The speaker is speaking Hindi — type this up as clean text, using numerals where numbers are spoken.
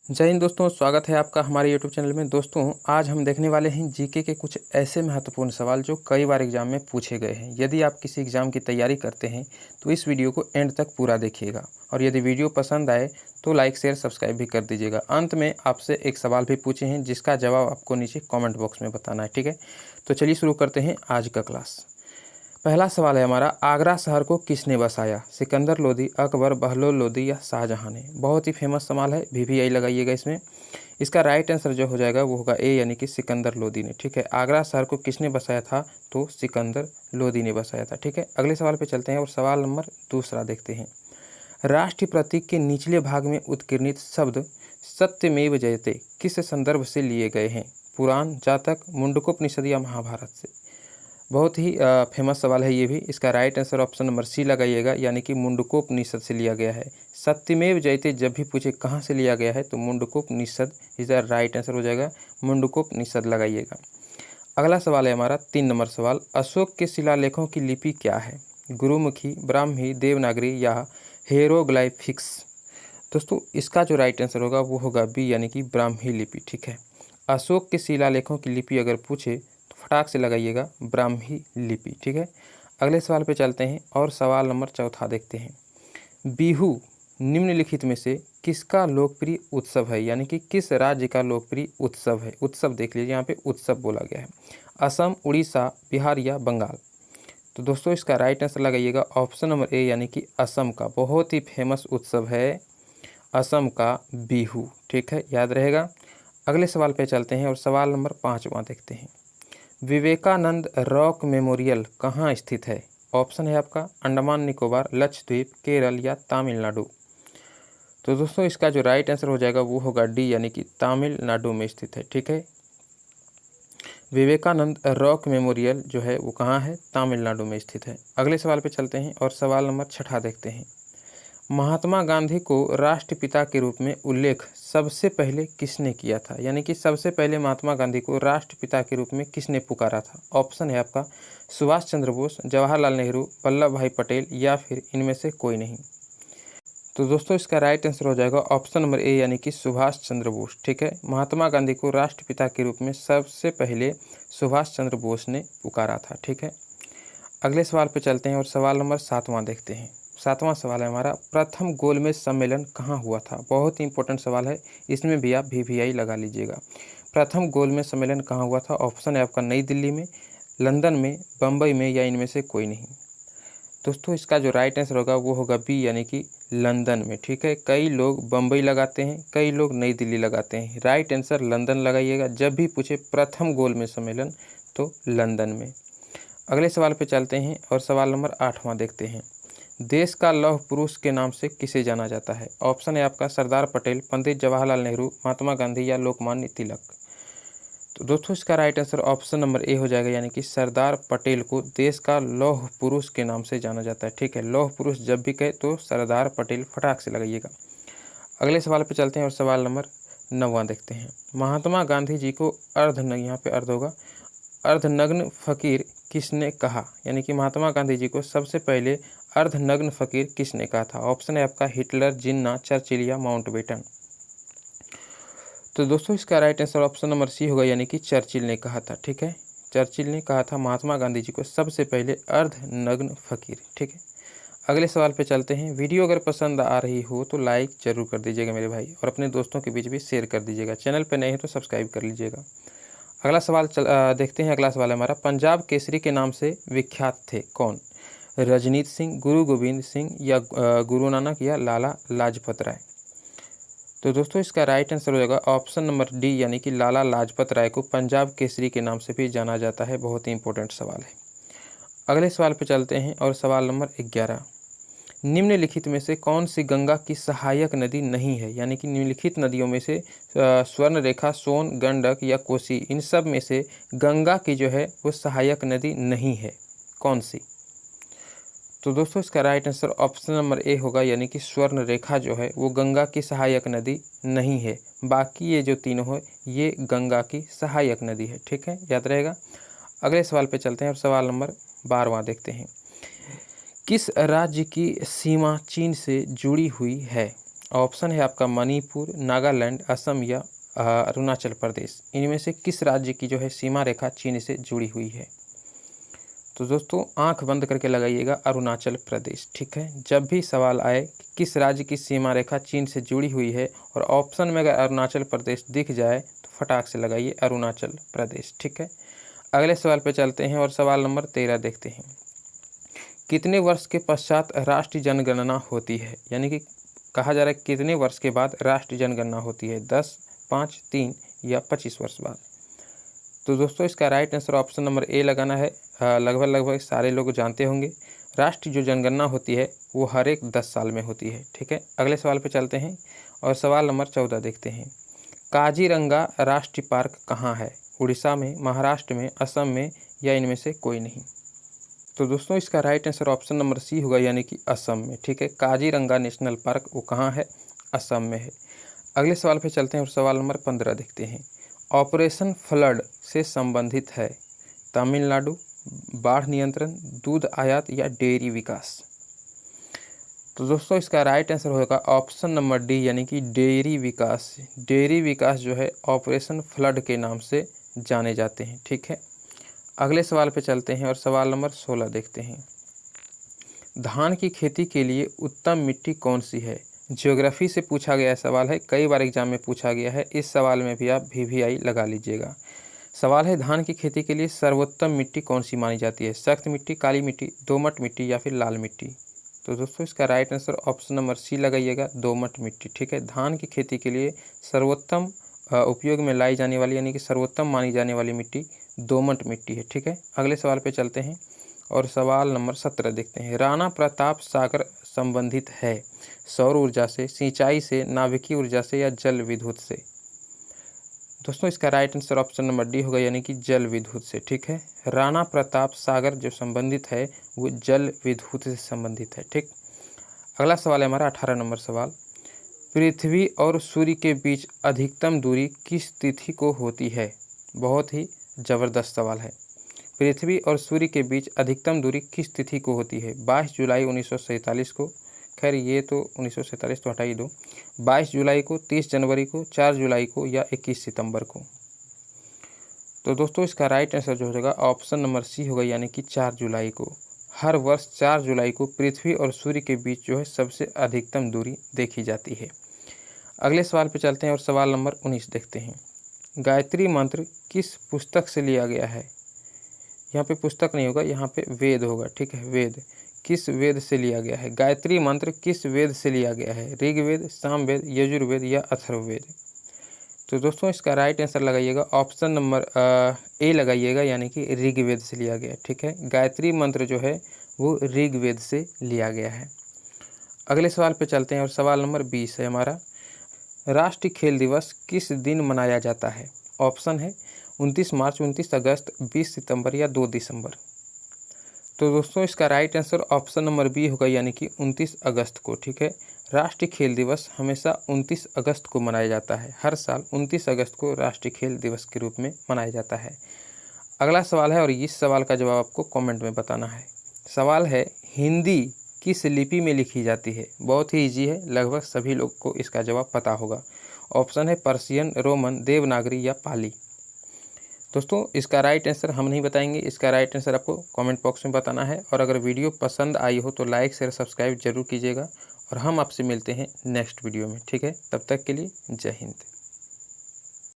जय हिंद दोस्तों, स्वागत है आपका हमारे यूट्यूब चैनल में। दोस्तों, आज हम देखने वाले हैं जीके के कुछ ऐसे महत्वपूर्ण सवाल जो कई बार एग्जाम में पूछे गए हैं। यदि आप किसी एग्जाम की तैयारी करते हैं तो इस वीडियो को एंड तक पूरा देखिएगा और यदि वीडियो पसंद आए तो लाइक शेयर सब्सक्राइब भी कर दीजिएगा। अंत में आपसे एक सवाल भी पूछे हैं जिसका जवाब आपको नीचे कॉमेंट बॉक्स में बताना है, ठीक है। तो चलिए शुरू करते हैं आज का क्लास। पहला सवाल है हमारा, आगरा शहर को किसने बसाया? सिकंदर लोदी, अकबर, बहलोल लोदी या शाहजहां ने? बहुत ही फेमस सवाल है, वीवीआई लगाइएगा इसमें। इसका राइट आंसर जो हो जाएगा वो होगा ए, यानी कि सिकंदर लोदी ने, ठीक है। आगरा शहर को किसने बसाया था? तो सिकंदर लोदी ने बसाया था, ठीक है। अगले सवाल पे चलते हैं और सवाल नंबर दूसरा देखते हैं। राष्ट्रीय प्रतीक के निचले भाग में उत्कीर्णित शब्द सत्यमेव जयते किस संदर्भ से लिए गए हैं? पुराण, जातक, मुंडकोपनिषद या महाभारत से? बहुत ही फेमस सवाल है ये भी। इसका right answer option number C लगाइएगा, यानी कि मुंडकोपनिषद से लिया गया है। सत्यमेव जयते जब भी पूछे कहाँ से लिया गया है तो Mundakopanishad is the right answer हो जाएगा, मुंडकोपनिषद लगाइएगा। अगला सवाल है हमारा 3 नंबर सवाल, अशोक के शिलालेखों की लिपि क्या है? गुरुमुखी, ब्राह्मी, देवनागरी या हेरोग्लाइफिक्स? दोस्तों, इसका जो राइट आंसर होगा वो होगा बी, यानी कि ब्राह्मी लिपि, ठीक है। अशोक के शिलालेखों की लिपि अगर पूछे तो फटाक से लगाइएगा ब्राह्मी लिपि, ठीक है। अगले सवाल पे चलते हैं और सवाल नंबर चौथा देखते हैं। बिहू निम्नलिखित में से किसका लोकप्रिय उत्सव है? यानी कि किस राज्य का लोकप्रिय उत्सव है? उत्सव देख लीजिए, यहाँ पे उत्सव बोला गया है। असम, उड़ीसा, बिहार या बंगाल? तो दोस्तों, इसका राइट आंसर लगाइएगा ऑप्शन नंबर ए, यानी कि असम का बहुत ही फेमस उत्सव है असम का बिहू, ठीक है, याद रहेगा। अगले सवाल पे चलते हैं और सवाल नंबर 5वां देखते हैं। विवेकानंद रॉक मेमोरियल कहाँ स्थित है? ऑप्शन है आपका अंडमान निकोबार, लक्षद्वीप, केरल या तमिलनाडु? तो दोस्तों, इसका जो राइट आंसर हो जाएगा वो होगा डी, यानी कि तमिलनाडु में स्थित है, ठीक है। विवेकानंद रॉक मेमोरियल जो है वो कहाँ है? तमिलनाडु में स्थित है। अगले सवाल पे चलते हैं और सवाल नंबर 6 देखते हैं। महात्मा गांधी को राष्ट्रपिता के रूप में उल्लेख सबसे पहले किसने किया था? यानी कि सबसे पहले महात्मा गांधी को राष्ट्रपिता के रूप में किसने पुकारा था? ऑप्शन है आपका सुभाष चंद्र बोस, जवाहरलाल नेहरू, वल्लभ भाई पटेल या फिर इनमें से कोई नहीं? तो दोस्तों, इसका राइट आंसर हो जाएगा ऑप्शन नंबर ए, यानी कि सुभाष चंद्र बोस, ठीक है। महात्मा गांधी को राष्ट्रपिता के रूप में सबसे पहले सुभाष चंद्र बोस ने पुकारा था, ठीक है। अगले सवाल पे चलते हैं और सवाल नंबर 7वां देखते हैं। 7वां सवाल है हमारा, प्रथम गोलमेज सम्मेलन कहाँ हुआ था? बहुत ही इंपॉर्टेंट सवाल है, इसमें भी आप वीवीआई लगा लीजिएगा। प्रथम गोलमेज सम्मेलन कहाँ हुआ था? ऑप्शन है आपका नई दिल्ली में, लंदन में, बम्बई में या इनमें से कोई नहीं? दोस्तों, इसका जो राइट आंसर होगा वो होगा बी, यानी कि लंदन में, ठीक है। कई लोग बम्बई लगाते हैं, कई लोग नई दिल्ली लगाते हैं। राइट आंसर लंदन लगाइएगा, जब भी पूछे प्रथम गोलमेज सम्मेलन तो लंदन में। अगले सवाल पे चलते हैं और सवाल नंबर 8वां देखते हैं। देश का लौह पुरुष के नाम से किसे जाना जाता है? ऑप्शन है आपका सरदार पटेल, पंडित जवाहरलाल नेहरू, महात्मा गांधी या लोकमान्य तिलक? तो दोस्तों, इसका right answer option number A हो जाएगा, यानी कि सरदार पटेल को देश का लौह पुरुष के नाम से जाना जाता है, ठीक है। लौह पुरुष जब भी कहे तो सरदार पटेल, फटाक से लगाइएगा। अगले सवाल पे चलते हैं और सवाल नंबर 9वां देखते हैं। महात्मा गांधी जी को यहाँ पे अर्ध होगा अर्धनग्न फकीर किसने कहा? यानी कि महात्मा गांधी जी को सबसे पहले अर्धनग्न फकीर किसने कहा था? ऑप्शन है आपका हिटलर, जिन्ना, चर्चिल या माउंटबेटन? तो दोस्तों, इसका right answer option number C होगा, यानी कि चर्चिल ने कहा था, ठीक है। चर्चिल ने कहा था महात्मा गांधी जी को सबसे पहले अर्धनग्न फकीर, ठीक है। अगले सवाल पे चलते हैं। वीडियो अगर पसंद आ रही हो तो लाइक जरूर कर दीजिएगा मेरे भाई, और अपने दोस्तों के बीच भी शेयर कर दीजिएगा। चैनल पे नए हैं तो सब्सक्राइब कर लीजिएगा। अगला सवाल देखते हैं। अगला सवाल है हमारा, पंजाब केसरी के नाम से विख्यात थे कौन? रजनीत सिंह, गुरु गोविंद सिंह या गुरु नानक या लाला लाजपत राय? तो दोस्तों, इसका राइट आंसर हो जाएगा ऑप्शन नंबर डी, यानी कि लाला लाजपत राय को पंजाब केसरी के नाम से भी जाना जाता है। बहुत ही इंपॉर्टेंट सवाल है। अगले सवाल पे चलते हैं और सवाल नंबर 11। निम्नलिखित में से कौन सी गंगा की सहायक नदी नहीं है? यानी कि निम्नलिखित नदियों में से स्वर्ण रेखा, सोन, गंडक या कोसी, इन सब में से गंगा की जो है वो सहायक नदी नहीं है, कौन सी? तो दोस्तों, इसका right answer option number A होगा, यानी कि स्वर्ण रेखा जो है वो गंगा की सहायक नदी नहीं है। बाकी ये जो तीनों है ये गंगा की सहायक नदी है, ठीक है, याद रहेगा। अगले सवाल पे चलते हैं और सवाल नंबर 12वां देखते हैं। किस राज्य की सीमा चीन से जुड़ी हुई है? ऑप्शन है आपका मणिपुर, नागालैंड, असम या अरुणाचल प्रदेश। इनमें से किस राज्य की जो है सीमा रेखा चीन से जुड़ी हुई है? तो दोस्तों आंख बंद करके लगाइएगा, अरुणाचल प्रदेश। ठीक है, जब भी सवाल आए कि किस राज्य की सीमा रेखा चीन से जुड़ी हुई है और ऑप्शन में अगर अरुणाचल प्रदेश दिख जाए तो फटाक से लगाइए अरुणाचल प्रदेश। ठीक है, अगले सवाल पे चलते हैं और सवाल नंबर 13 देखते हैं। कितने वर्ष के पश्चात राष्ट्रीय जनगणना होती है? यानी कि कहा जा रहा है कितने वर्ष के बाद राष्ट्रीय जनगणना होती है? 10, 5, 3 या 25 वर्ष बाद? तो दोस्तों इसका right answer option number A लगाना है। लगभग सारे लोग जानते होंगे, राष्ट्रीय जो जनगणना होती है वो हर एक 10 साल में होती है। ठीक है, अगले सवाल पे चलते हैं और सवाल नंबर 14 देखते हैं। काजीरंगा राष्ट्रीय पार्क कहाँ है? उड़ीसा में, महाराष्ट्र में, असम में या इनमें से कोई नहीं? तो दोस्तों इसका right answer option number C होगा, यानी कि असम में। ठीक है, काजीरंगा नेशनल पार्क वो कहाँ है? असम में है। अगले सवाल पे चलते हैं और सवाल नंबर 15 देखते हैं। ऑपरेशन फ्लड से संबंधित है तमिलनाडु, बाढ़ नियंत्रण, दूध आयात या डेयरी विकास? तो दोस्तों इसका राइट आंसर होगा ऑप्शन नंबर डी, यानी कि डेयरी विकास। डेयरी विकास जो है ऑपरेशन फ्लड के नाम से जाने जाते हैं। ठीक है, अगले सवाल पे चलते हैं और सवाल नंबर 16 देखते हैं। धान की खेती के लिए उत्तम मिट्टी कौन सी है? ज्योग्राफी से पूछा गया सवाल है, कई बार एग्जाम में पूछा गया है। इस सवाल में भी आप VVI लगा लीजिएगा। सवाल है धान की खेती के लिए सर्वोत्तम मिट्टी कौन सी मानी जाती है? सख्त मिट्टी, काली मिट्टी, दोमट मिट्टी या फिर लाल मिट्टी? तो दोस्तों इसका right answer option number C लगाइएगा, दोमट मिट्टी। ठीक है, धान की खेती के लिए सर्वोत्तम उपयोग में लाई जाने वाली, यानी कि सर्वोत्तम मानी जाने वाली मिट्टी दोमट मिट्टी है। ठीक है, अगले सवाल पे चलते हैं और सवाल नंबर 17 देखते हैं। राणा प्रताप सागर संबंधित है सौर ऊर्जा से, सिंचाई से, नाभिकीय ऊर्जा से या जल विद्युत से? दोस्तों इसका right answer option number D होगा, यानी कि जल विद्युत से। ठीक है, राणा प्रताप सागर जो संबंधित है वो जल विद्युत से संबंधित है। ठीक, अगला सवाल है हमारा 18 नंबर सवाल। पृथ्वी और सूर्य के बीच अधिकतम दूरी किस तिथि को होती है? बहुत ही ज़बरदस्त सवाल है। पृथ्वी और सूर्य के बीच अधिकतम दूरी किस तिथि को होती है? 22 जुलाई 1947 को, खैर ये तो 1947 तो हटा ही दो, 22 जुलाई को, 30 जनवरी को, 4 जुलाई को या 21 सितंबर को? तो दोस्तों इसका राइट आंसर जो हो जाएगा ऑप्शन नंबर सी होगा, यानी कि 4 जुलाई को। हर वर्ष 4 जुलाई को पृथ्वी और सूर्य के बीच जो है सबसे अधिकतम दूरी देखी जाती है। अगले सवाल पे चलते हैं और सवाल नंबर 19 देखते हैं। गायत्री मंत्र किस पुस्तक से लिया गया है? यहाँ पे पुस्तक नहीं होगा, यहाँ पे वेद होगा। ठीक है, वेद, किस वेद से लिया गया है? गायत्री मंत्र किस वेद से लिया गया है? ऋग्वेद, सामवेद, यजुर्वेद या अथर्ववेद? तो दोस्तों इसका राइट आंसर लगाइएगा ऑप्शन नंबर ए लगाइएगा, यानी कि ऋग्वेद से लिया गया है। ठीक है, गायत्री मंत्र जो है वो ऋग्वेद से लिया गया है। अगले सवाल पे चलते हैं और सवाल नंबर 20 है हमारा। राष्ट्रीय खेल दिवस किस दिन मनाया जाता है? ऑप्शन है 29 मार्च, 29 अगस्त, 20 सितंबर या 2 दिसंबर? तो दोस्तों इसका right answer option number B होगा, यानी कि 29 अगस्त को। ठीक है, राष्ट्रीय खेल दिवस हमेशा 29 अगस्त को मनाया जाता है। हर साल 29 अगस्त को राष्ट्रीय खेल दिवस के रूप में मनाया जाता है। अगला सवाल है और इस सवाल का जवाब आपको कमेंट में बताना है। सवाल है हिंदी किस लिपि में लिखी जाती है? बहुत ही ईजी है, लगभग सभी लोग को इसका जवाब पता होगा। ऑप्शन है पर्शियन, रोमन, देवनागरी या पाली? दोस्तों इसका राइट आंसर हम नहीं बताएंगे, इसका राइट आंसर आपको कमेंट बॉक्स में बताना है। और अगर वीडियो पसंद आई हो तो लाइक शेयर सब्सक्राइब जरूर कीजिएगा और हम आपसे मिलते हैं नेक्स्ट वीडियो में। ठीक है, तब तक के लिए जय हिंद।